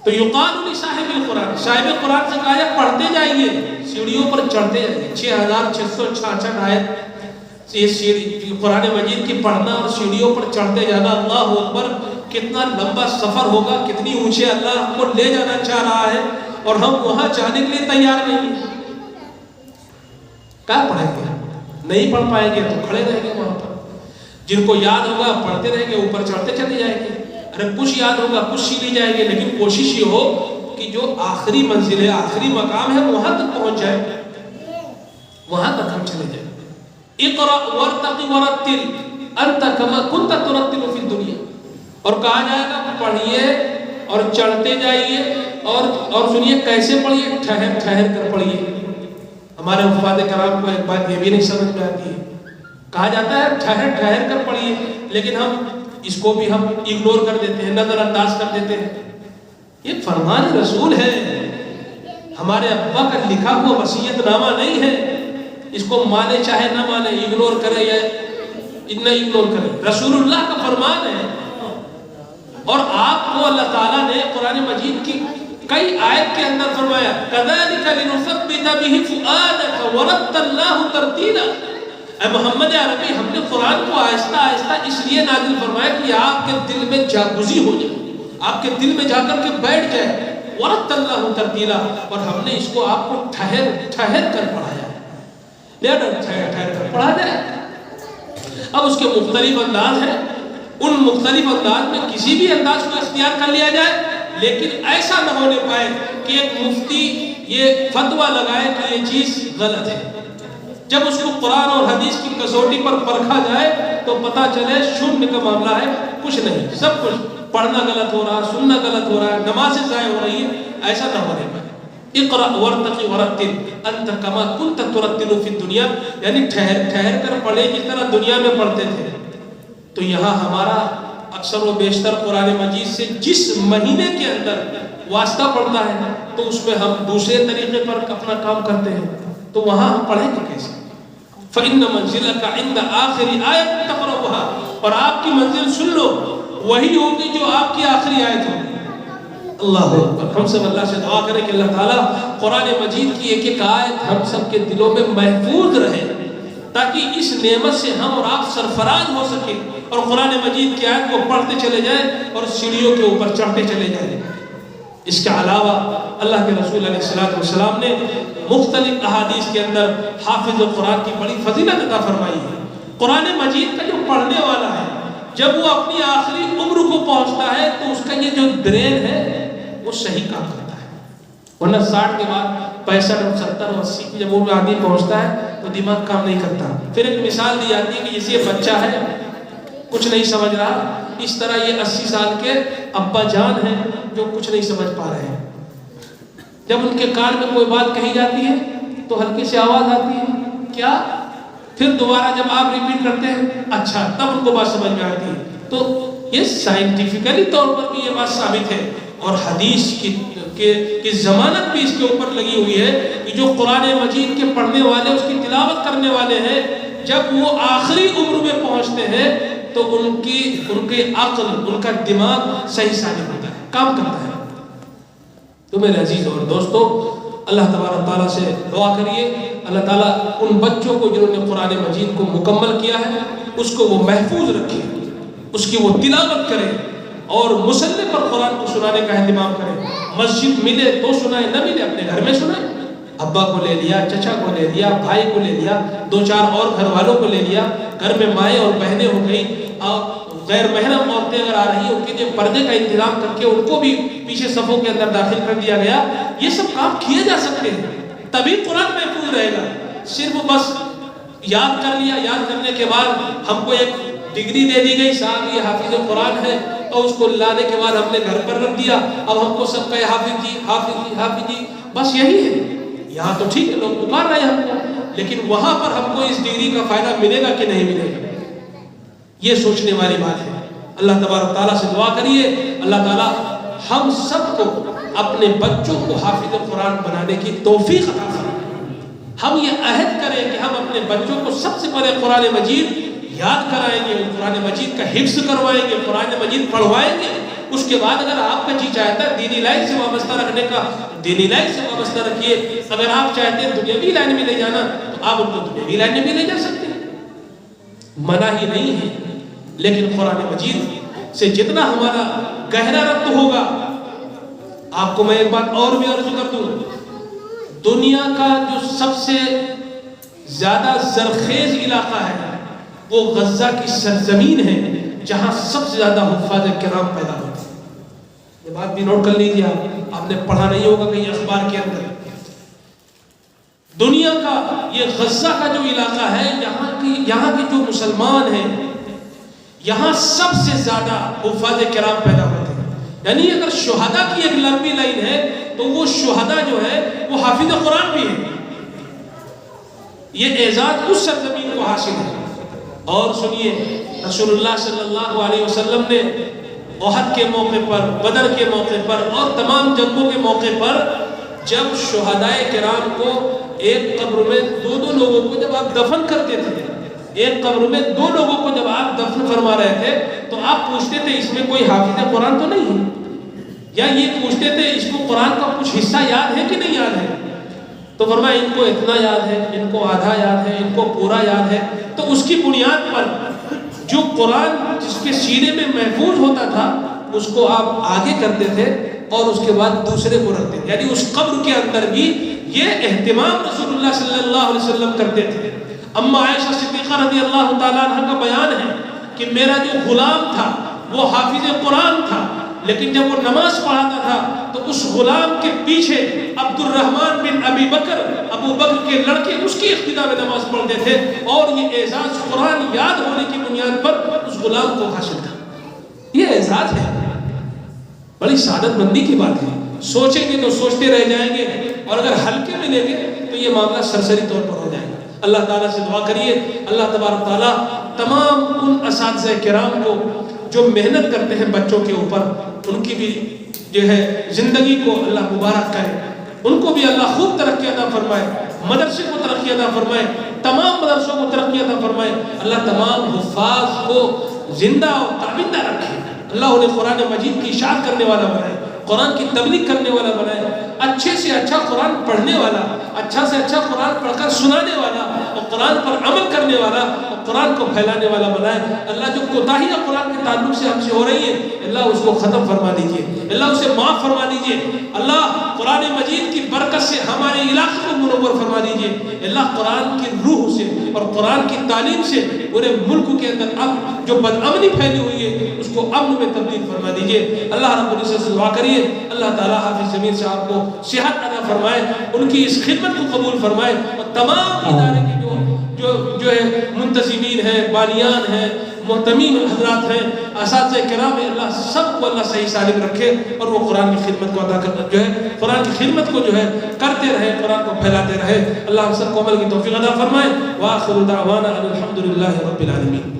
تو یقال لصاحب القرآن، صاحب قرآن سے کہا جائے پڑھتے جائیے، سیڑھیوں پر چڑھتے جائیے. 6666 آیت یہ سیڑھی قرآن مجید کی پڑھنا اور سیڑھیوں پر چڑھتے جانا. اللہ اکبر، کتنا لمبا سفر ہوگا، کتنی اونچے اللہ ہم کو لے جانا چاہ رہا ہے اور ہم وہاں جانے کے لیے تیار نہیں ہیں. کیا پڑھیں گے؟ نہیں پڑھ پائیں گے تو کھڑے رہیں گے وہاں پر. جن کو یاد ہوگا پڑھتے رہیں گے، اوپر چڑھتے چلے جائیں گے. ارے کچھ یاد ہوگا کچھ سیکھ جائیں گے، لیکن کوشش یہ ہو کہ جو آخری منزل ہے، آخری مقام ہے، وہاں تک پہنچ جائے، وہاں تک ہم چلے جائیں. اقرأ وارتق ورتل انت كما كنت ترتل في الدنيا. اور کہا جائے گا پڑھیے اور چڑھتے جائیے اور سنیے کیسے پڑھیے، ٹھہر ٹھہر کر پڑھیے. ہمارے حفاظ کرام کو ایک بات یہ بھی نہیں سمجھ میں آتی ہے، کہا جاتا ہے ٹھہر ٹھہر کر پڑھیے، لیکن ہم اس کو بھی ہم اگنور کر دیتے ہیں، نظر انداز کر دیتے ہیں. یہ فرمان رسول ہے، ہمارے ابا کا لکھا ہوا وصیت نامہ نہیں ہے. اس کو مانے چاہے نہ مانے، اگنور کرے یا نہ اگنور کرے، رسول اللہ کا فرمان ہے. اور آپ کو اللہ تعالیٰ نے قرآن مجید کی کئی آیت کے اندر فرمایا كَذَلِكَ لِنُثَبِّتَ بِهِ فُؤَادَكَ وَرَتَّلْنَاهُ تَرْتِيلًا. اے محمد عربی، ہم نے قرآن کو آہستہ آہستہ اس لیے نازل فرمایا کہ آپ کے دل میں جاگزی ہو جائے، آپ کے دل میں جا کر کے بیٹھ جائے. وَرَتَّلْنَاهُ تَرْتِيلًا، اور ہم نے اس کو آپ کو ٹھہر ٹھہر کر پڑھایا، ٹھہر کر پڑھا جائے. اب اس کے مختلف انداز ہیں، ان مختلف انداز میں کسی بھی انداز کو اختیار کر لیا جائے، لیکن ایسا نہ ہونے پائے کہ ایک مفتی یہ فتویٰ لگائے کہ یہ چیز غلط ہے. جب اس کو قرآن اور حدیث کی کسوٹی پر پرکھا جائے تو پتہ چلے شنڈ کا معاملہ ہے، کچھ نہیں، سب کچھ پڑھنا غلط ہو رہا، سننا غلط ہو رہا ہے، نمازیں ضائع ہو رہی ہیں. ایسا نہ ہونے پائے. اقرأ وارتق ورتل انت كما كنت ترتل في الدنيا، یعنی ٹھہر ٹھہر کر پڑھے جس طرح دنیا میں پڑھتے تھے. تو یہاں ہمارا اکثر و بیشتر قرآن مجید سے جس مہینے کے اندر واسطہ پڑتا ہے تو اس میں ہم دوسرے طریقے پر اپنا کام کرتے ہیں. تو وہاں ہم پڑھیں گے کیسے؟ فإن منزلك عند آخر آیت تقرأها، اور آپ کی منزل سن لو وہی ہوگی جو آپ کی آخری آیت ہوگی. اللہ اکبر. ہم سب اللہ سے دعا کریں کہ اللہ تعالیٰ قرآن مجید کی ایک ایک آیت ہم سب کے دلوں میں محفوظ رہے، تاکہ اس نعمت سے ہم اور آپ سرفراز ہو سکیں اور قرآن مجید کی آیت کو پڑھتے چلے جائیں اور سیڑھیوں کے اوپر چڑھتے چلے جائیں. اس کے علاوہ اللہ کے رسول علیہ السلام نے مختلف احادیث کے اندر حافظ القرآن کی بڑی فضیلت عطا فرمائی ہے. قرآن مجید کا جو پڑھنے والا ہے جب وہ اپنی آخری عمر کو پہنچتا ہے تو اس کا یہ جو برین ہے وہ صحیح کام کرتا ہے. ورنہ 60 کے بعد 65 70 80 کی جب وہ آدمی پہنچتا ہے تو دماغ کام نہیں کرتا. پھر ایک مثال دی جاتی ہے کہ جیسے یہ بچہ ہے کچھ نہیں سمجھ رہا، اس طرح یہ 80 سال کے ابا جان ہیں جو کچھ نہیں سمجھ پا رہے ہیں. جب ان کے کان میں کوئی بات کہی جاتی ہے تو ہلکی سی آواز آتی ہے کیا، پھر دوبارہ جب آپ ریپیٹ کرتے ہیں اچھا، تب ان کو بات سمجھ میں آتی ہے. تو یہ سائنٹیفیکلی طور پر بھی یہ بات ثابت ہے اور حدیث کی ضمانت بھی اس کے اوپر لگی ہوئی ہے کہ جو قرآن مجید کے پڑھنے والے، اس کی تلاوت کرنے والے ہیں، جب وہ آخری عمر میں پہنچتے ہیں تو ان کے عقل، ان کا دماغ صحیح سالم ہوتا ہے، کام کرتا ہے۔ تو میرے عزیز اور دوستو، اللہ تبارک تعالیٰ سے دعا کریے اللہ تعالیٰ ان بچوں کو جنہوں نے قرآن مجید کو مکمل کیا ہے اس کو وہ محفوظ رکھے، اس کی وہ تلاوت کرے اور مصلی پر قرآن کو سنانے کا اہتمام کرے۔ مسجد ملے تو سنائے، نہ ملے اپنے گھر میں سنائے۔ ابا کو لے لیا، چچا کو لے لیا، بھائی کو لے لیا، 2-4 اور گھر والوں کو لے لیا، گھر میں مائیں اور بہنیں ہو گئی، غیر محرم عورتیں اگر آ رہی ہیں ان کے لیے پردے کا انتظام کر کے ان کو بھی پیچھے صفوں کے اندر داخل کر دیا گیا۔ یہ سب کام کیے جا سکتے ہیں، تبھی قرآن محفوظ رہے گا۔ صرف بس یاد کر لیا، یاد کرنے کے بعد ہم کو ایک ڈگری دے دی گئی، صاحب یہ حافظ قرآن ہے، اور اس کو لانے کے بعد ہم نے گھر پر رکھ دیا، اب ہم کو سب کہے حافظ جی حافظ جی حافظ جی، بس یہی ہے۔ یہاں تو ٹھیک ہے لوگ پکار رہے ہیں ہم کو، لیکن وہاں پر ہم کو اس ڈگری کا فائدہ ملے گا کہ نہیں ملے گا، یہ سوچنے والی بات ہے۔ اللہ تبارک تعالیٰ سے دعا کریے اللہ تعالیٰ ہم سب کو اپنے بچوں کو حافظ قرآن بنانے کی توفیق عطا فرمائے۔ ہم یہ عہد کریں کہ ہم اپنے بچوں کو سب سے پہلے قرآن مجید یاد کرائیں گے، قرآن مجید کا حفظ کروائیں گے، قرآن مجید پڑھوائیں گے۔ اس کے بعد اگر آپ کا جی چاہتا ہے دینی لائن سے وابستہ رکھنے کا، دینی لائن سے وابستہ رکھیے۔ اگر آپ چاہتے ہیں دنیاوی لائن میں لے جانا تو آپ ان کو دنیاوی لائن میں بھی لے جا سکتے ہیں، منع ہی نہیں ہے۔ لیکن قرآن مجید سے جتنا ہمارا گہرا ربط ہوگا، آپ کو میں ایک بات اور بھی عرض کر دوں، دنیا کا جو سب سے زیادہ زرخیز علاقہ ہے وہ غزہ کی سرزمین ہے، جہاں سب سے زیادہ حفاظ کرام پیدا ہوتے ہیں۔ یہ بات بھی نوٹ کر لیجیے، آپ نے پڑھا نہیں ہوگا کہیں اخبار کے اندر، دنیا کا یہ غزہ کا جو علاقہ ہے، یہاں کے جو مسلمان ہیں، یہاں سب سے زیادہ حفاظ کرام پیدا ہوتے ہیں۔ یعنی اگر شہداء کی ایک لمبی لائن ہے تو وہ شہداء جو ہے وہ حافظ قرآن بھی ہے۔ یہ اعزاز اس سرزمین کو حاصل ہے۔ اور سنیے، رسول اللہ صلی اللہ علیہ وسلم نے احد کے موقع پر، بدر کے موقع پر اور تمام جنگوں کے موقع پر جب شہداء کرام کو ایک قبر میں 2 لوگوں کو جب آپ دفن کرتے تھے، ایک قبر میں 2 لوگوں کو جب آپ دفن فرما رہے تھے تو آپ پوچھتے تھے اس میں کوئی حافظ قرآن تو نہیں ہے، یا یہ پوچھتے تھے اس کو قرآن کا کچھ حصہ یاد ہے کہ نہیں یاد ہے؟ تو فرمایا ان کو اتنا یاد ہے، ان کو آدھا یاد ہے، ان کو پورا یاد ہے۔ تو اس کی بنیاد پر جو قرآن جس کے سینے میں محفوظ ہوتا تھا اس کو آپ آگے کرتے تھے اور اس کے بعد دوسرے کو رکھتے تھے۔ یعنی اس قبر کے اندر بھی یہ اہتمام رسول اللہ صلی اللہ علیہ وسلم کرتے تھے۔ اما عائشہ صدیقہ رضی اللہ تعالیٰ عنہ کا بیان ہے کہ میرا جو غلام تھا وہ حافظ قرآن تھا، لیکن جب وہ نماز پڑھاتا تھا تو اس غلام کے پیچھے عبد الرحمن بن ابی بکر، ابو بکر کے لڑکے، اس کی اقتداء میں نماز پڑھتے تھے، اور یہ اعزاز قرآن یاد ہونے کی بنیاد پر اس غلام کو حاصل تھا۔ یہ اعزاز ہے، بڑی سعادت مندی کی بات ہے۔ سوچیں گے تو سوچتے رہ جائیں گے، اور اگر ہلکے میں لیں گے تو یہ معاملہ سرسری طور پر ہو جائے گا۔ اللہ تعالیٰ سے دعا کریے اللہ تبارک تعالیٰ تمام ان اساتذہ کرام کو جو محنت کرتے ہیں بچوں کے اوپر، ان کی بھی جو ہے زندگی کو اللہ مبارک کرے، ان کو بھی اللہ خوب ترقی عطا فرمائے، مدرسے کو ترقی عطا فرمائے، تمام مدرسوں کو ترقی عطا فرمائے، اللہ تمام حفاظ کو زندہ اور تابندہ رکھے، اللہ انہیں قرآن مجید کی اشاعت کرنے والا بنائے، قرآن کی تبلیغ کرنے والا بنائے، اچھے سے اچھا قرآن پڑھنے والا، اچھا سے اچھا قرآن پڑھ کر سنانے والا اور قرآن پر عمل کرنے والا اور قرآن کو پھیلانے والا بنائے۔ اللہ جو کوتاہیاں قرآن کے تعلق سے ہم سے ہو رہی ہیں اللہ اس کو ختم فرما دیجئے، اللہ اسے معاف فرما دیجئے، اللہ قرآن مجید کی برکت سے ہمارے علاقے کو منور فرما دیجئے، اللہ قرآن کی روح سے اور قرآن کی تعلیم سے پورے ملک کے اندر اب جو بدامنی پھیلی ہوئی ہے اس کو امن میں تبدیل فرما دیجئے۔ اللہ رب العزت سے دعا کریے اللہ تعالیٰ حافظ ضمیر صاحب کو صحت عطا فرمائے، ان کی اس خدمت کو قبول فرمائے، اور تمام ادارے کی جو ہے منتظمین ہیں، بانیان ہیں، محتمین حضرات ہیں، اساتذہ کرام ہیں، اللہ سب کو اللہ صحیح سالم رکھے اور وہ قرآن کی خدمت کو ادا کرنا جو ہے قرآن کی خدمت کو جو ہے کرتے رہے، قرآن کو پھیلاتے رہے۔ اللہ ہم سب کو عمل کی توفیق عطا فرمائے۔ وآخر دعوانا ان الحمد للہ رب العالمین۔